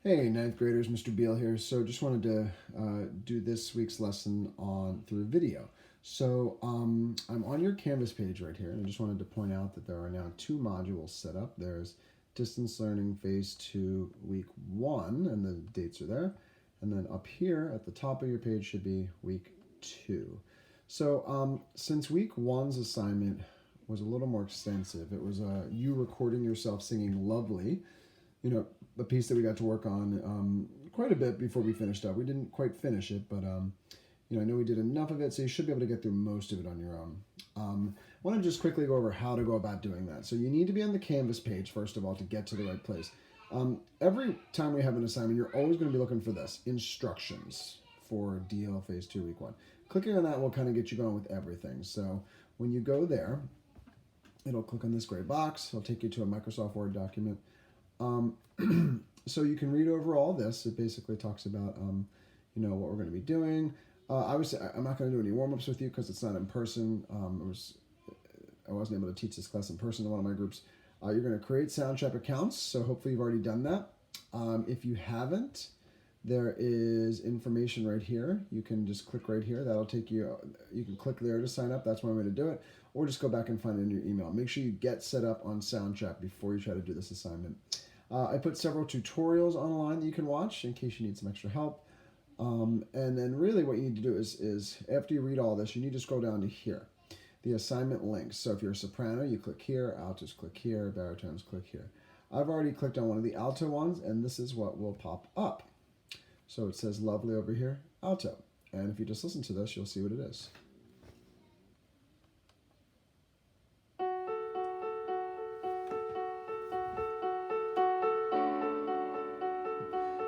Hey, ninth graders, Mr. Beal here. So just wanted to do this week's lesson through video. So I'm on your Canvas page right here, and I just wanted to point out that there are now two modules set up. There's Distance Learning Phase 2 Week 1, and the dates are there. And then up here at the top of your page should be Week 2. So since Week 1's assignment was a little more extensive, it was you recording yourself singing Lovely, you know, a piece that we got to work on quite a bit before we finished up. We didn't quite finish it, but I know we did enough of it, so you should be able to get through most of it on your own. I want to just quickly go over how to go about doing that. So you need to be on the Canvas page, first of all, to get to the right place. Every time we have an assignment, you're always going to be looking for this, instructions for DL Phase 2 Week 1. Clicking on that will kind of get you going with everything. So when you go there, it'll click on this gray box. It'll take you to a Microsoft Word document. So you can read over all this. It basically talks about, what we're going to be doing. Obviously, I'm not going to do any warm-ups with you because it's not in person. I wasn't able to teach this class in person in one of my groups. You're going to create Soundtrap accounts, so hopefully you've already done that. If you haven't, there is information right here. You can just click right here. That'll take you, you can click there to sign up. That's one way to do it. Or just go back and find it in your email. Make sure you get set up on Soundtrap before you try to do this assignment. I put several tutorials online that you can watch in case you need some extra help. And then really what you need to do is after you read all this, you need to scroll down to here, the assignment links. So if you're a soprano, you click here, altos click here, baritones click here. I've already clicked on one of the alto ones, and this is what will pop up. So it says Lovely over here, alto. And if you just listen to this, you'll see what it is.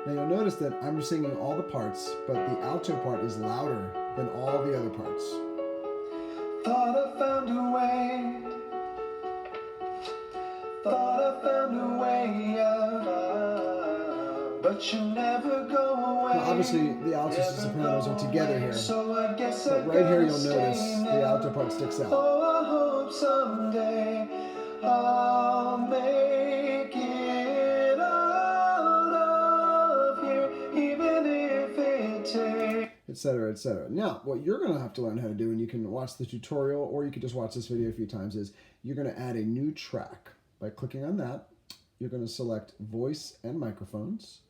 Now you'll notice that I'm singing all the parts, but the alto part is louder than all the other parts. Thought I found a way. Thought I found a way out. But you never go away. Now obviously the altos and sopranos are together here. So I guess but right here you'll notice the alto part sticks out. Oh, I hope someday I'll make it out of here, even if it takes, etc., etc. Now, what you're going to have to learn how to do, and you can watch the tutorial or you can just watch this video a few times, is you're going to add a new track. By clicking on that, you're going to select voice and microphones,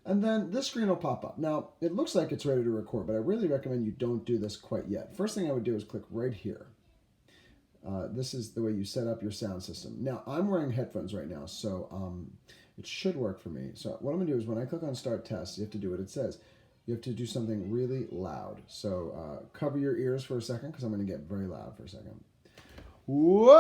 and then this screen will pop up. Now, it looks like it's ready to record, but I really recommend you don't do this quite yet. First thing I would do is click right here. This is the way you set up your sound system. Now, I'm wearing headphones right now, so it should work for me. So what I'm going to do is when I click on Start Test, you have to do what it says. You have to do something really loud. So cover your ears for a second, because I'm going to get very loud for a second. Whoa!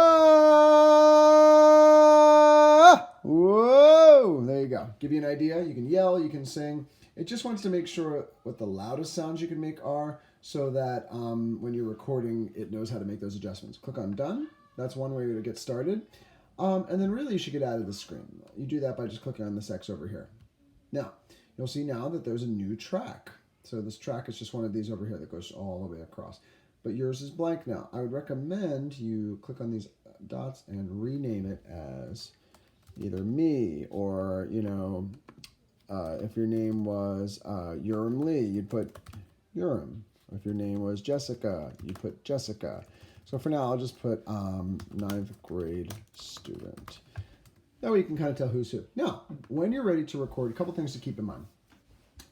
Whoa! There you go. Give you an idea. You can yell, you can sing. It just wants to make sure what the loudest sounds you can make are, so that when you're recording, it knows how to make those adjustments. Click on Done. That's one way to get started. And then really you should get out of the screen. You do that by just clicking on this X over here. Now, you'll see now that there's a new track. So this track is just one of these over here that goes all the way across. But yours is blank now. I would recommend you click on these dots and rename it as either Me, or, if your name was Urim Lee, you'd put Urim. If your name was Jessica, you put Jessica. So for now, I'll just put 9th grade student. That way you can kind of tell who's who. Now, when you're ready to record, a couple things to keep in mind.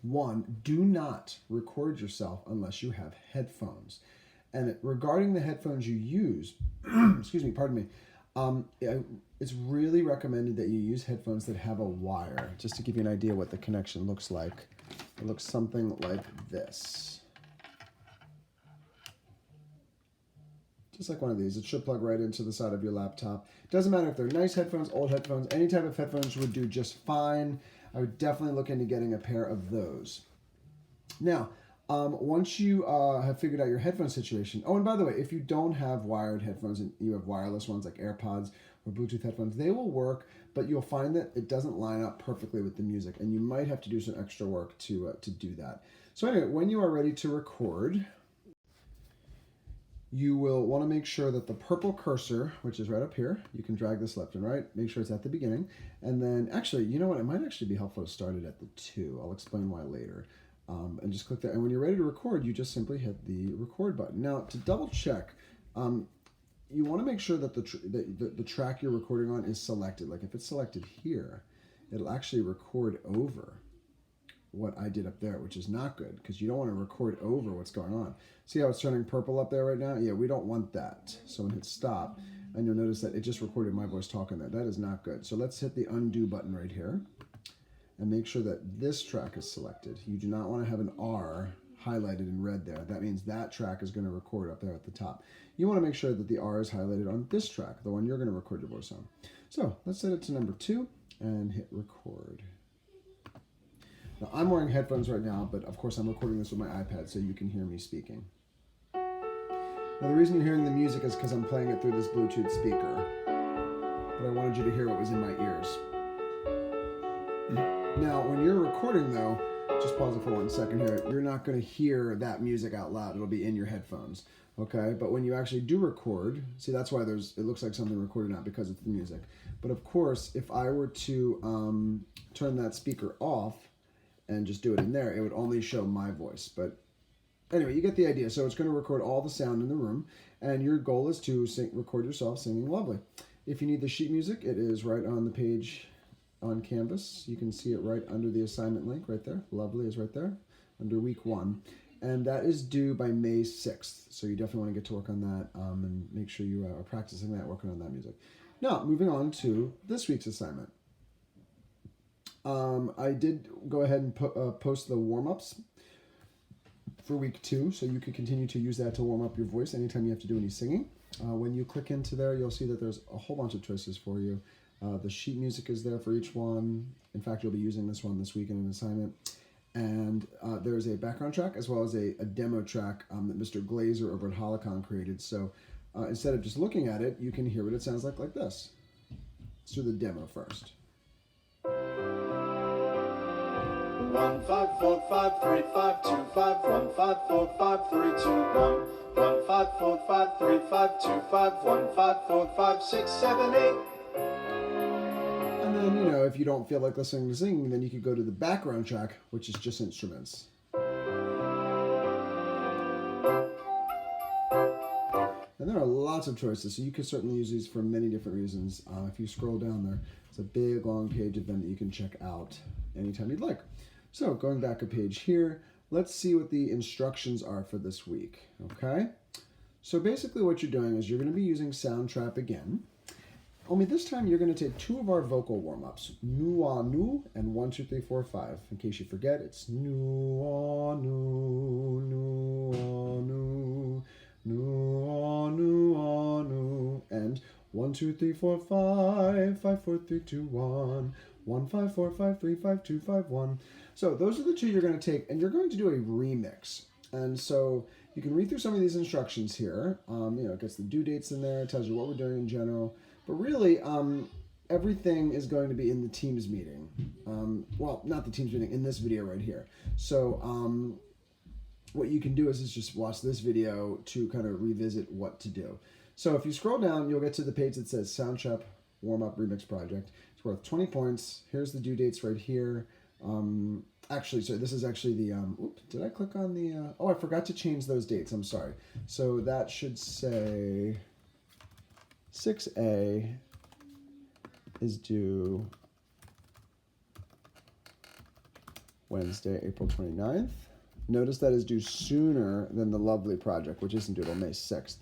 One, do not record yourself unless you have headphones. And regarding the headphones you use, excuse me, pardon me, it's really recommended that you use headphones that have a wire. Just to give you an idea what the connection looks like. It looks something like this. Just like one of these. It should plug right into the side of your laptop. Doesn't matter if they're nice headphones, old headphones, any type of headphones would do just fine. I would definitely look into getting a pair of those. Now, once you have figured out your headphone situation, oh, and by the way, if you don't have wired headphones and you have wireless ones like AirPods or Bluetooth headphones, they will work, but you'll find that it doesn't line up perfectly with the music, and you might have to do some extra work to do that. So anyway, when you are ready to record, you will want to make sure that the purple cursor, which is right up here, you can drag this left and right, make sure it's at the beginning. And then actually, you know what, it might actually be helpful to start it at the 2. I'll explain why later. And just click that. And when you're ready to record, you just simply hit the record button. Now, to double check, you want to make sure that the track you're recording on is selected. Like if it's selected here, it'll actually record over what I did up there, which is not good because you don't want to record over what's going on. See how it's turning purple up there right now? Yeah, we don't want that. So when hit stop, and you'll notice that it just recorded my voice talking there. That is not good. So let's hit the undo button right here and make sure that this track is selected. You do not want to have an R highlighted in red there. That means that track is going to record up there at the top. You want to make sure that the R is highlighted on this track, the one you're going to record your voice on. So let's set it to number 2 and hit record. Now, I'm wearing headphones right now, but of course I'm recording this with my iPad so you can hear me speaking. Now the reason you're hearing the music is because I'm playing it through this Bluetooth speaker. But I wanted you to hear what was in my ears. Now when you're recording though, just pause it for 1 second here, you're not going to hear that music out loud. It'll be in your headphones. Okay, but when you actually do record, see that's why it looks like something recorded, not because it's the music. But of course, if I were to turn that speaker off, and just do it in there, it would only show my voice. But anyway, you get the idea. So it's going to record all the sound in the room, and your goal is to record yourself singing lovely. If you need the sheet music, it is right on the page on Canvas. You can see it right under the assignment link right there. Lovely is right there under week 1. And that is due by May 6th. So you definitely want to get to work on that and make sure you are practicing that, working on that music. Now, moving on to this week's assignment. I did go ahead and post the warm-ups for week 2, so you can continue to use that to warm up your voice anytime you have to do any singing. When you click into there, you'll see that there's a whole bunch of choices for you. The sheet music is there for each one. In fact, you'll be using this one this week in an assignment. And there's a background track as well as a demo track that Mr. Glazer over at Holocon created. So instead of just looking at it, you can hear what it sounds like this. Let's do the demo first. 1 5 4 5 3 5 2 5 1 5 4 5 3 2 1 1 5 4 5 3 5 2 5 1 5 4 5 6 7 8. And then, you know, if you don't feel like listening to singing, then you could go to the background track, which is just instruments. And there are lots of choices, so you can certainly use these for many different reasons. If you scroll down there, it's a big, long page of them that you can check out anytime you'd like. So going back a page here, let's see what the instructions are for this week, okay? So basically what you're doing is you're going to be using Soundtrap again, only this time you're going to take 2 of our vocal warm-ups, nu-ah-nu and 1, 2, 3, 4, 5. In case you forget, it's nu-ah-nu, nu-ah-nu, nu-ah-nu-ah-nu, and 1, 2, 3, 4, 5, 5, 4, 3, 2, 1, 1, 5, 4, 5, 3, 5, 2, 5, 1. So those are the 2 you're going to take, and you're going to do a remix. And so you can read through some of these instructions here. It gets the due dates in there, it tells you what we're doing in general. But really, everything is going to be in the Teams meeting. Well, not the Teams meeting, in this video right here. So what you can do is just watch this video to kind of revisit what to do. So if you scroll down, you'll get to the page that says Soundtrap Warm-Up Remix Project. It's worth 20 points. Here's the due dates right here. Actually, so this is actually the, did I click on the, I forgot to change those dates. I'm sorry. So that should say 6A is due Wednesday, April 29th. Notice that is due sooner than the Lovely project, which isn't due till May 6th.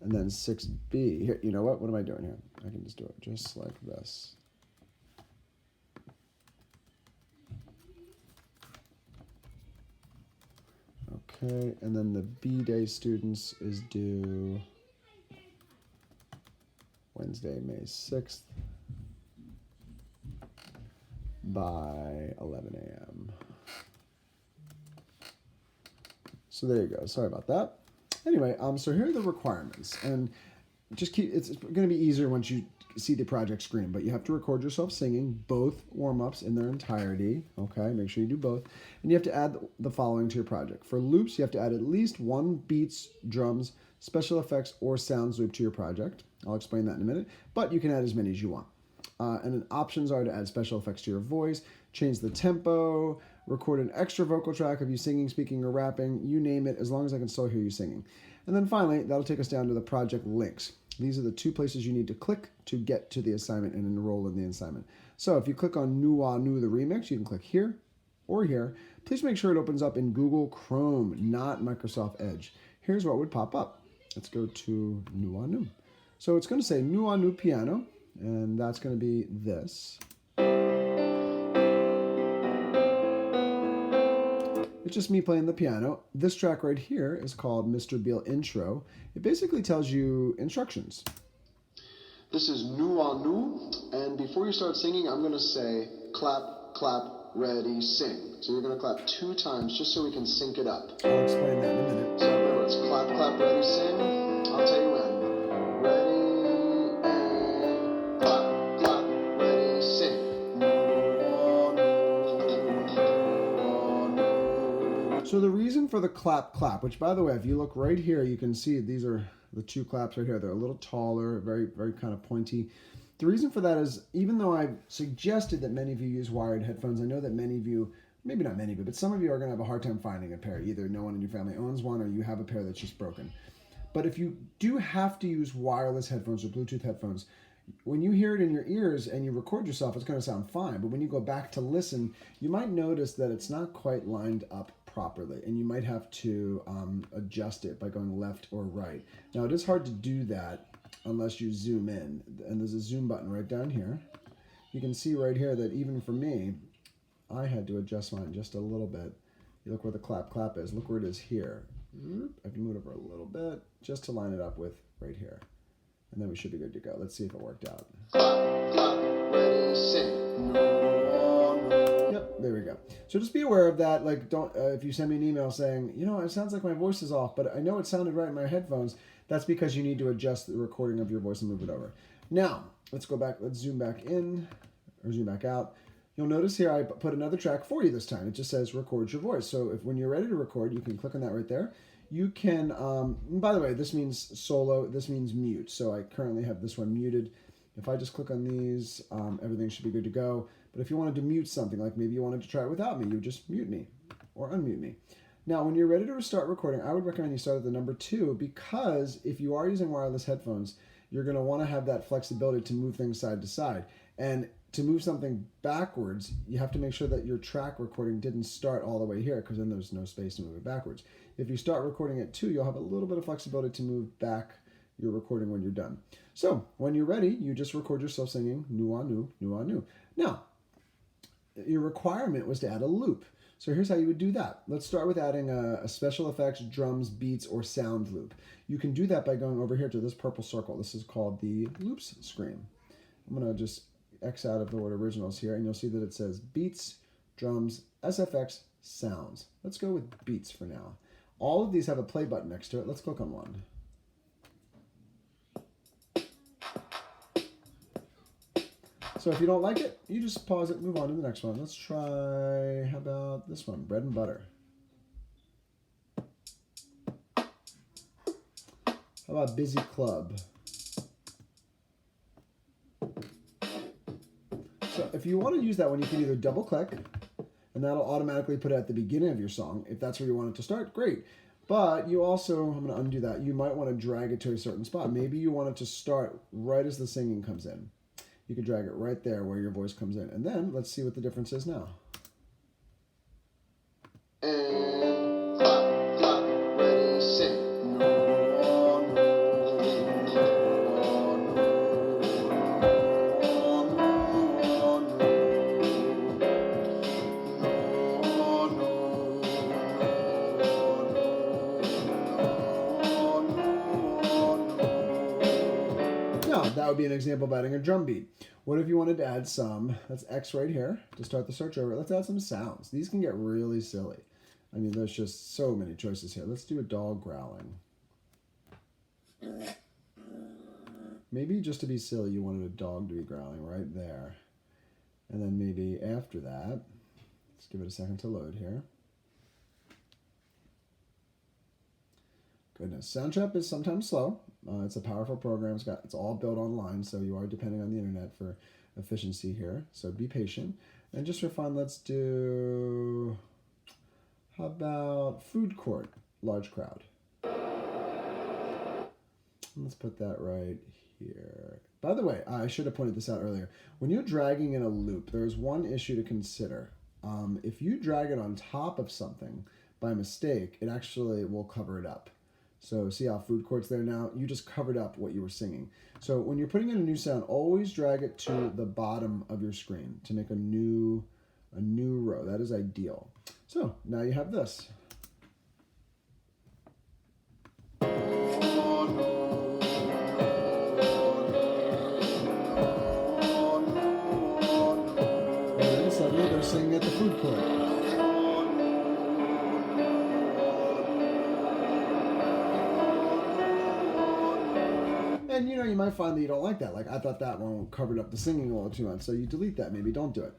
And then 6B, here, you know what am I doing here? I can just do it just like this. Okay, and then the B-Day students is due Wednesday, May 6th by 11 a.m. So there you go. Sorry about that. Anyway, so here are the requirements, and just it's going to be easier once you see the project screen, but you have to record yourself singing both warm-ups in their entirety, okay? Make sure you do both. And you have to add the following to your project. For loops, you have to add at least 1 beats, drums, special effects or sounds loop to your project. I'll explain that in a minute, but you can add as many as you want. And then options are to add special effects to your voice, change the tempo, record an extra vocal track of you singing, speaking, or rapping, you name it, as long as I can still hear you singing. And then finally, that'll take us down to the project links. These are the 2 places you need to click to get to the assignment and enroll in the assignment. So if you click on Nu the Remix, you can click here or here. Please make sure it opens up in Google Chrome, not Microsoft Edge. Here's what would pop up. Let's go to Nu. So it's going to say Nu Piano, and that's going to be this. It's just me playing the piano. This track right here is called Mr. Beal Intro. It basically tells you instructions. This is Nu, and before you start singing, I'm going to say clap, clap, ready, sing. So you're going to clap 2 times just so we can sync it up. I'll explain that in a minute. So remember, it's clap, clap, ready, sing. I'll tell you when. Ready, and clap, clap, ready, sing. So the reason for the clap, clap, which by the way, if you look right here, you can see these are the 2 claps right here. They're a little taller, very, very kind of pointy. The reason for that is, even though I've suggested that many of you use wired headphones, I know that many of you, maybe not many of you, but some of you are going to have a hard time finding a pair. Either no one in your family owns one or you have a pair that's just broken. But if you do have to use wireless headphones or Bluetooth headphones, when you hear it in your ears and you record yourself, it's going to sound fine. But when you go back to listen, you might notice that it's not quite lined up properly, and you might have to adjust it by going left or right. Now, it is hard to do that unless you zoom in, and there's a zoom button right down here. You can see right here that even for me, I had to adjust mine just a little bit. You look where the clap, clap is. Look where it is here. I can move it over a little bit just to line it up with right here. And then we should be good to go. Let's see if it worked out. Clap, clap, ready, sing. Yep, there we go. So just be aware of that. Like, don't if you send me an email saying, you know, it sounds like my voice is off, but I know it sounded right in my headphones, that's because you need to adjust the recording of your voice and move it over. Now, let's go back. Let's zoom back in or zoom back out. You'll notice here I put another track for you this time. It just says record your voice. So if when you're ready to record, you can click on that right there. You can, by the way, this means solo, this means mute. So I currently have this one muted. If I just click on these, everything should be good to go. But if you wanted to mute something, like maybe you wanted to try it without me, you just mute me or unmute me. Now, when you're ready to start recording, I would recommend you start at the number 2, because if you are using wireless headphones, you're going to want to have that flexibility to move things side to side. And to move something backwards, you have to make sure that your track recording didn't start all the way here, because then there's no space to move it backwards. If you start recording at 2, you'll have a little bit of flexibility to move back your recording when you're done. So when you're ready, you just record yourself singing Nu. Now, your requirement was to add a loop. So here's how you would do that. Let's start with adding a special effects, drums, beats, or sound loop. You can do that by going over here to this purple circle. This is called the loops screen. I'm going to just X out of the word originals here, and you'll see that it says beats, drums, SFX, sounds. Let's go with beats for now. All of these have a play button next to it. Let's click on one. So if you don't like it, you just pause it, move on to the next one. Let's try, how about this one, bread and butter. How about busy club? So if you want to use that one, you can either double click, and that'll automatically put it at the beginning of your song. If that's where you want it to start, great. But you also, I'm going to undo that, you might want to drag it to a certain spot. Maybe you want it to start right as the singing comes in. You can drag it right there where your voice comes in. And then let's see what the difference is now. And clap, clap, ready, sing. That would be an example of adding a drum beat. What if you wanted to add some, that's X right here, to start the search over. Let's add some sounds. These can get really silly. I mean, there's just so many choices here. Let's do a dog growling. Maybe just to be silly, you wanted a dog to be growling right there. And then maybe after that, let's give it a second to load here. Goodness. Soundtrap is sometimes slow. It's a powerful program. It's all built online, so you are depending on the internet for efficiency here. So be patient. And just for fun, let's do, how about food court, large crowd. Let's put that right here. By the way, I should have pointed this out earlier. When you're dragging in a loop, there's one issue to consider. If you drag it on top of something by mistake, it actually will cover it up. So see how food court's there now? You just covered up what you were singing. So when you're putting in a new sound, always drag it to the bottom of your screen to make a new row. That is ideal. So now you have this. And suddenly they're singing at the food court. And you might find that you don't like that. Like I thought that one covered up the singing a little too much, so you delete that. Maybe don't do it.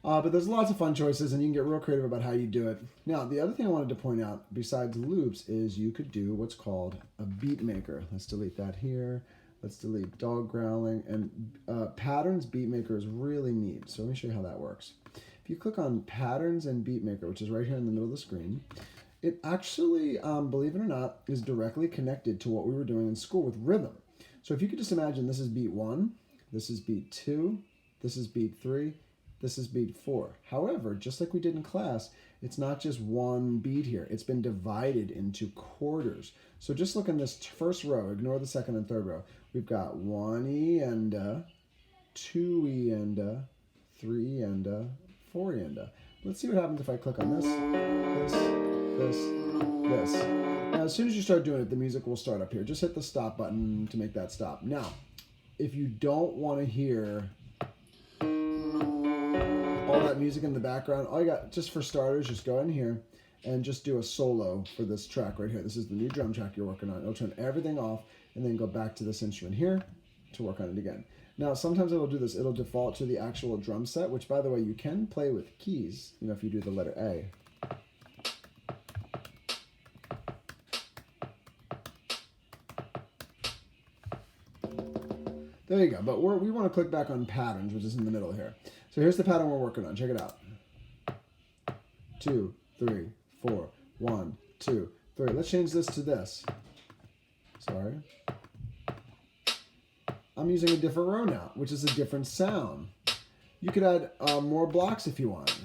But there's lots of fun choices, and you can get real creative about how you do it. Now, the other thing I wanted to point out, besides loops, is you could do what's called a Beatmaker. Let's delete that here. Let's delete dog growling. And patterns Beatmaker is really neat. So let me show you how that works. If you click on Patterns and Beatmaker, which is right here in the middle of the screen, it actually, believe it or not, is directly connected to what we were doing in school with rhythm. So if you could just imagine this is beat 1, this is beat 2, this is beat 3, this is beat 4. However, just like we did in class, it's not just one beat here. It's been divided into quarters. So just look in this first row, ignore the second and third row. We've got 1 E and 2 E and 3 and 4 E and Let's see what happens if I click on this, this. Now, as soon as you start doing it, the music will start up here. Just hit the stop button to make that stop. Now, if you don't want to hear all that music in the background, all you got, just for starters, just go in here and just do a solo for this track right here. This is the new drum track you're working on. It'll turn everything off and then go back to this instrument here to work on it again. Now, sometimes it'll do this. It'll default to the actual drum set, which, by the way, you can play with keys, if you do the letter A. There you go. But we want to click back on patterns, which is in the middle here. So here's the pattern we're working on. Check it out. 2, 3, 4, 1, 2, 3. Let's change this to this. Sorry. I'm using a different row now, which is a different sound. You could add more blocks if you want.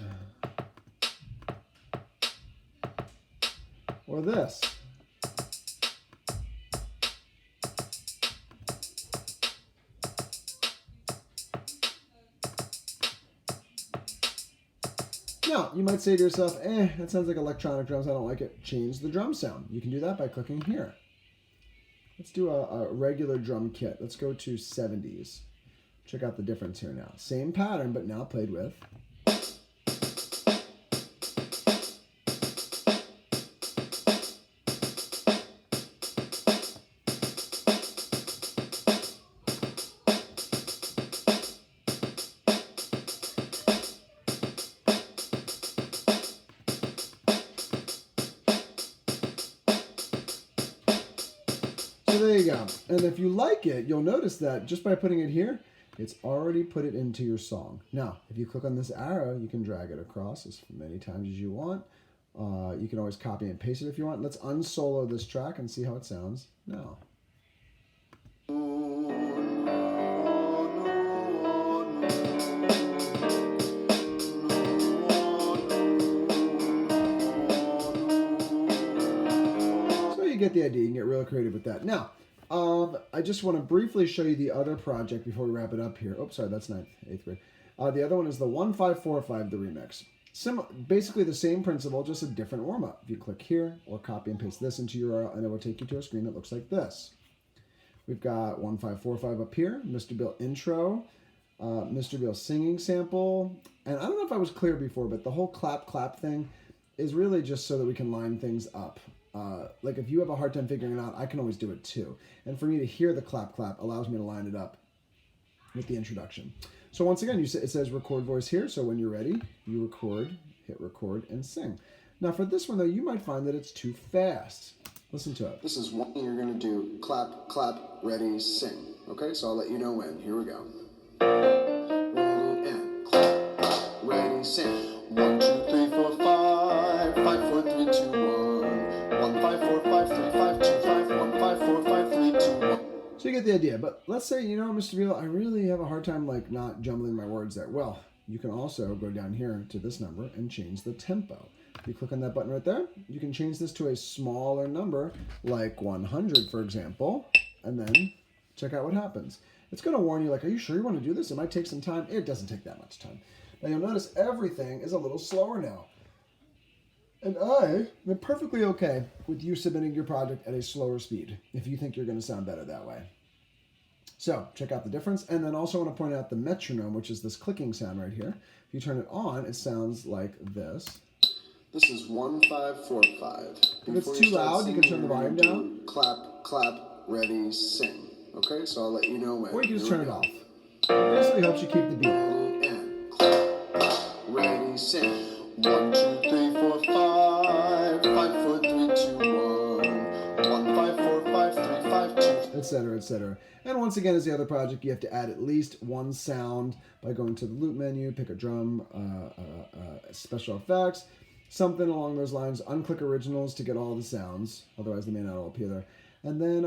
Or this. Now, you might say to yourself, that sounds like electronic drums, I don't like it. Change the drum sound. You can do that by clicking here. Let's do a regular drum kit. Let's go to 70s. Check out the difference here now. Same pattern, but now played with. So there you go. And if you like it, you'll notice that just by putting it here, it's already put it into your song. Now, if you click on this arrow, you can drag it across as many times as you want. You can always copy and paste it if you want. Let's unsolo this track and see how it sounds now. You get the idea. You can get really creative with that. Now, I just want to briefly show you the other project before we wrap it up here. Oops, sorry, that's 8th grade. The other one is the 1545, the remix. Basically the same principle, just a different warm-up. If you click here or copy and paste this into your URL, and it will take you to a screen that looks like this. We've got 1545 up here, Mr. Bill intro, Mr. Bill singing sample, and I don't know if I was clear before, but the whole clap thing is really just so that we can line things up. Like if you have a hard time figuring it out, I can always do it too. And for me to hear the clap allows me to line it up with the introduction. So once again, it says record voice here. So when you're ready, you record, hit record, and sing. Now for this one though, you might find that it's too fast. Listen to it. This is one you're going to do clap, clap, ready, sing. Okay, so I'll let you know when. Here we go. Ready and clap, clap, ready, sing. 1, 2, 3, 4, 5. 5, 4, 3, 2, 1. 1, 5, 4, 5, 3, 5, 2, 5. 1, 5, 4, 5, 3, 2, 1. So you get the idea. But let's say, Mr. Beal, I really have a hard time like not jumbling my words there. Well, you can also go down here to this number and change the tempo. You click on that button right there. You can change this to a smaller number, like 100, for example, and then check out what happens. It's going to warn you, like, are you sure you want to do this? It might take some time. It doesn't take that much time. Now, you'll notice everything is a little slower now. And I am perfectly okay with you submitting your project at a slower speed if you think you're going to sound better that way. So check out the difference. And then also want to point out the metronome, which is this clicking sound right here. If you turn it on, it sounds like this. This is 1, 5, 4, 5. If it's too loud, you can turn the volume down. Clap, clap, ready, sing. Okay, so I'll let you know when. Or you can just turn it off. It basically helps you keep the beat. Ready and clap, clap, ready, sing. 1, 2, 3, 4, 5. 5, 4, 3, 2, 1. 1, 5, 4, 5, 3, 5, 2. Etc., etc. And once again, as the other project, you have to add at least one sound by going to the loop menu, pick a drum, special effects, something along those lines. Unclick originals to get all the sounds, otherwise they may not all appear there. And then,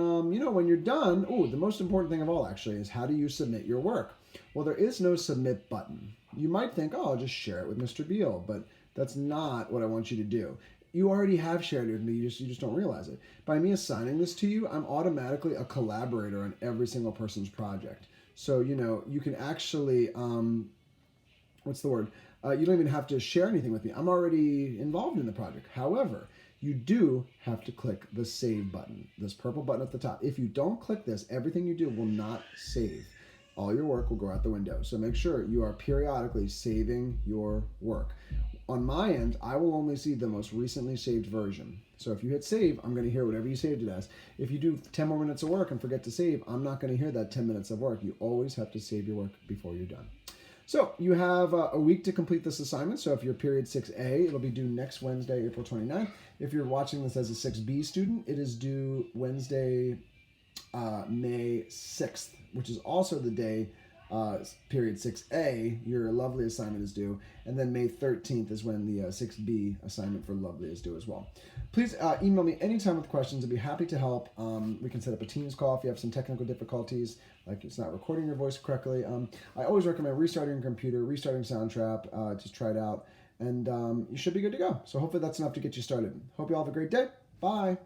when you're done, the most important thing of all actually is how do you submit your work? Well, there is no submit button. You might think, I'll just share it with Mr. Beal, but that's not what I want you to do. You already have shared it with me, you just don't realize it. By me assigning this to you, I'm automatically a collaborator on every single person's project. So, you can actually, you don't even have to share anything with me. I'm already involved in the project. However, you do have to click the save button, this purple button at the top. If you don't click this, everything you do will not save. All your work will go out the window. So make sure you are periodically saving your work. On my end, I will only see the most recently saved version. So if you hit save, I'm going to hear whatever you saved it as. If you do 10 more minutes of work and forget to save, I'm not going to hear that 10 minutes of work. You always have to save your work before you're done. So you have a week to complete this assignment. So if you're period 6A, it'll be due next Wednesday, April 29th. If you're watching this as a 6B student, it is due Wednesday, May 6th, which is also the day period 6A, your lovely assignment is due. And then May 13th is when the 6B assignment for lovely is due as well. Please email me anytime with questions. I'd be happy to help. We can set up a Teams call if you have some technical difficulties, like it's not recording your voice correctly. I always recommend restarting your computer, restarting Soundtrap, just try it out, and you should be good to go. So hopefully that's enough to get you started. Hope you all have a great day. Bye.